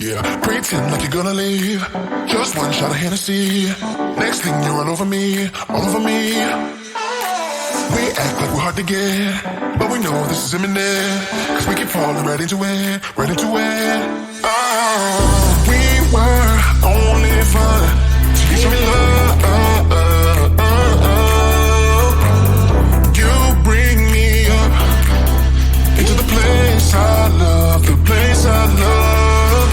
Yeah, pretend like you're gonna leave. Just one shot of Hennessy. Next thing you're all over me, all over me. We act like we're hard to get, but we know this is imminent. Cause we keep falling right into it, right into it. Oh, we were only fun till you show me love. You bring me up into the place I love, the place I love.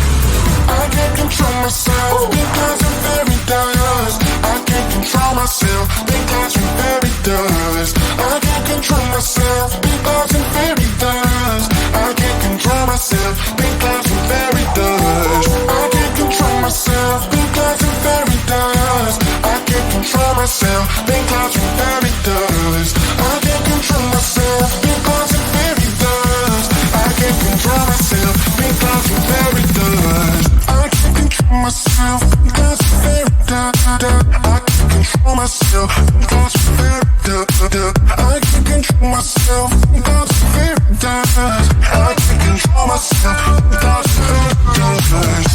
I can't control myself because I'm very dust. I can't control myself because I'm very dust. I can't control myself because I'm very dust. I can't control myself because I'm very dust. I can't control myself because I'm very dust. I can't control myself because I'm very dust. I can't control myself because I'm very dust. I can't control myself because I'm very dust. I can't control myself because I'm very dust. I can't control myself because I'm very dust. I can't control myself because I'm very dust. I can't control myself because I'm very dust.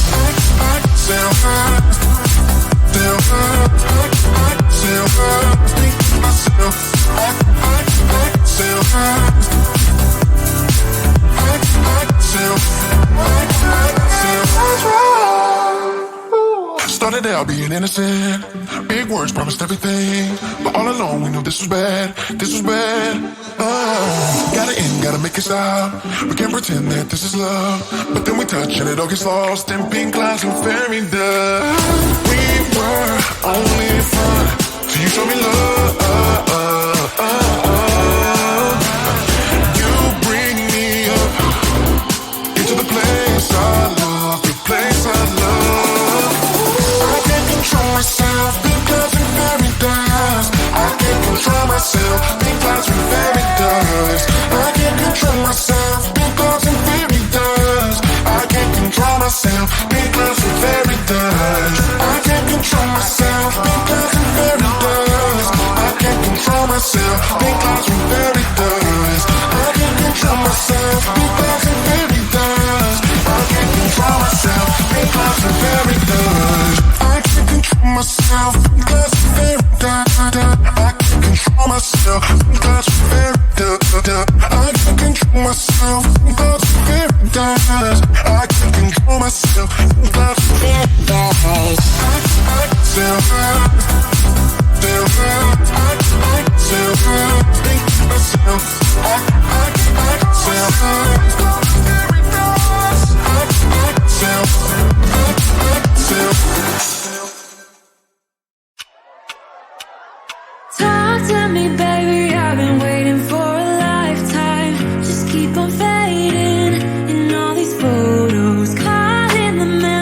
I self started out being innocent. Big words promised everything, but all along we knew this was bad. This was bad. Gotta end, gotta make it stop. We can't pretend that this is love, but then we touch and it all gets lost in pink clouds and fairy dust. We were only fun till you show me love. You bring me up into the place I love, the place I love. I can't control myself because I'm very dust. I can't control myself because I'm very dust. I can't control myself because I'm very dust. I can't control myself because I'm very dust. I can't control myself because I'm very dust. I can't control myself because I'm very dust. I can't control myself because I'm very dust. I can't control myself because I'm very dust. I can't control myself because I'm very dust. I can't control myself because I'm very dust. I can't control myself because I'm very dust. I can't control myself because I'm very dust. Talk to me, baby, I've been waiting for a lifetime. Just keep on fading in all these photos, caught in the middle.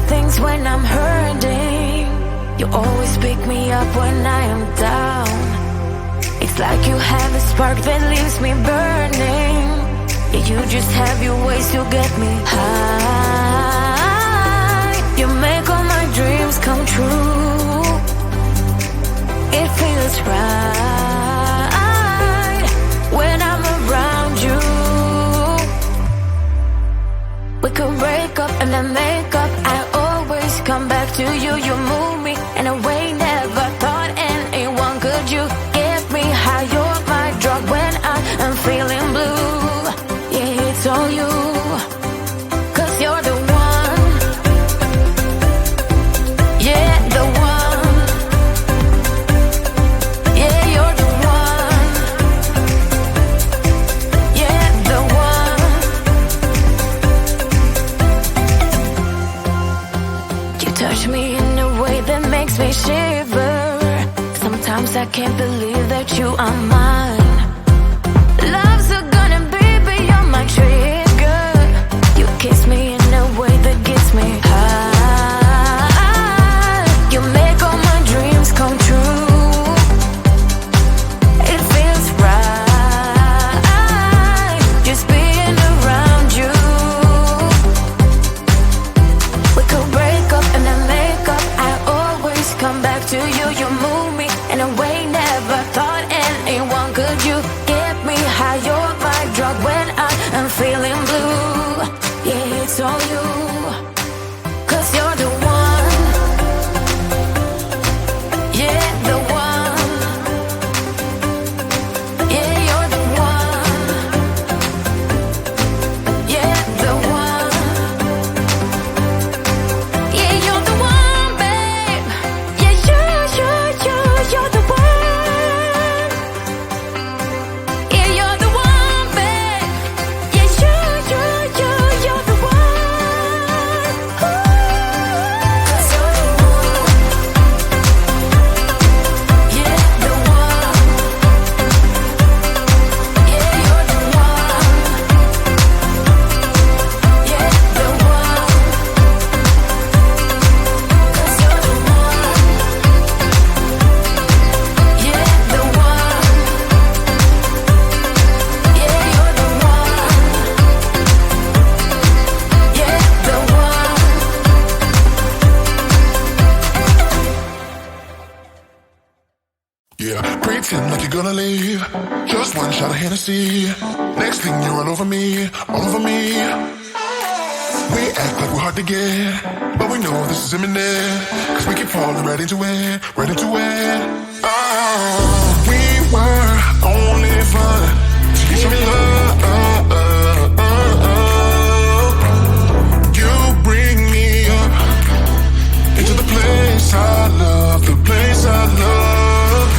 things when I'm hurting. You always pick me up when I am down. It's like you have a spark that leaves me burning. Yeah, you just have your ways to get me high. You make all my dreams come true. It feels right when I'm around you. We could break up and then make up. I always come back to you. You move me in a way never thought anyone could. You get me high. You're my drug when I'm feeling blue. Yeah, it's all you, 'cause you're the one. Yeah, the one. Yeah, you're the one. Yeah, the one. You touch me in a way that makes me shiver. Sometimes I can't believe that you are mine. Love's a gun and baby, you're my trigger. You kiss me in a way that gets me high. You make all my dreams come true. It feels right just being around you. We could break up and then make up. I always come back to you. You move me in a way never thought anyone could. You get me high. You're my drug when I'm feeling blue. Yeah, it's all you, 'cause you're the one. Yeah, the one. Yeah, you're the one. Yeah, the one. Yeah, you're the one, babe. Yeah, you're the one. Yeah, you're the one, babe. Yeah, you're the one. Ooh. 'Cause you're the one. Yeah, the one. Yeah, you're the one. Yeah, the one. 'Cause you're the one. Yeah, the one. Yeah, you're the one. Yeah, the one. Yeah, pretend like you're gonna leave. Just one shot of Hennessy. Next thing you're all over me, all over me. We act like we're hard to get, but we know this is imminent. 'Cause we keep falling right into it, right into it. Oh, we were only fun till you show me love. You bring me up into the place I love, the place I love.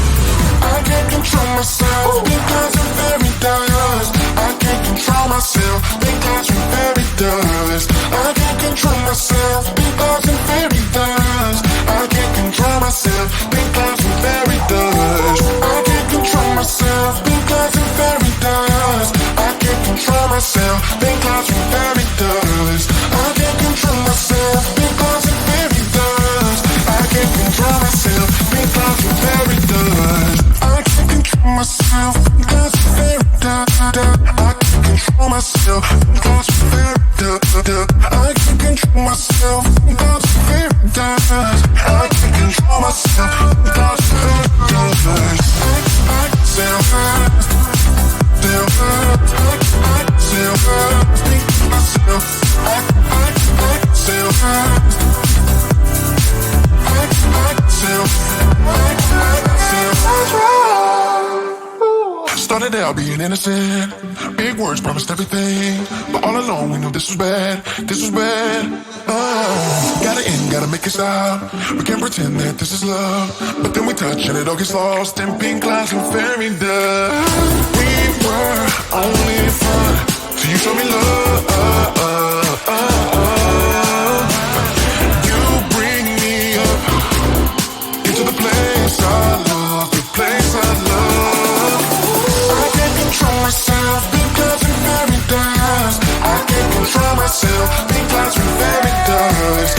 I can't control myself because I'm very dust. I can't control myself because I'm very dust. I can't control myself because I'm very dust. I can't control myself because I'm very dust. I can't control myself because I'm very dust. I can't control myself because I'm very dust. I can't control myself because I'm very dust. I can't control myself because I'm very dust. I can't control myself because I'm very dust. I can't control myself because I'm very dust. I can't control myself because I'm very dust. I can't control myself because I'm very dust. I self hurt, self hurt. I self hurt, myself. I self hurt. Started out being innocent. Big words promised everything, but all along we knew this was bad. This was bad. Gotta end, gotta make it stop. We can't pretend that this is love, but then we touch and it all gets lost in pink clouds and fairy dust. We were only fun till you show me love. You bring me up into the place I love, the place I love. I can't control myself because I'm very dust. I can't control myself because I'm very dust.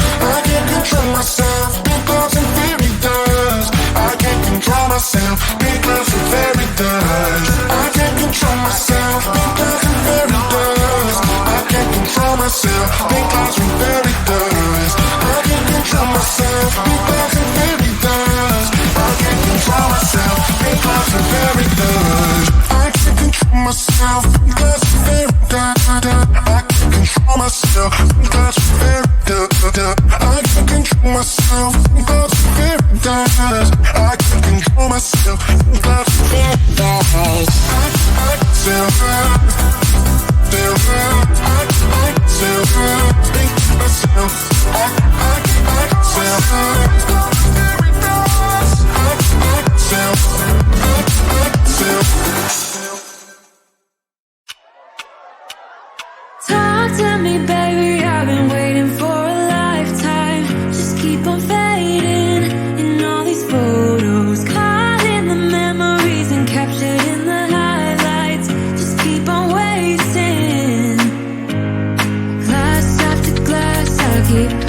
myself. That's very dumb. I can't control myself. That's very dumb. I can't control myself. That's very dumb. I can't control myself. That's very dumb. Talk to me, baby, I've been waiting for a lifetime. Just keep on fading in all these photos, caught in the memories and captured in the highlights. Just keep on wasting. Glass after glass, I keep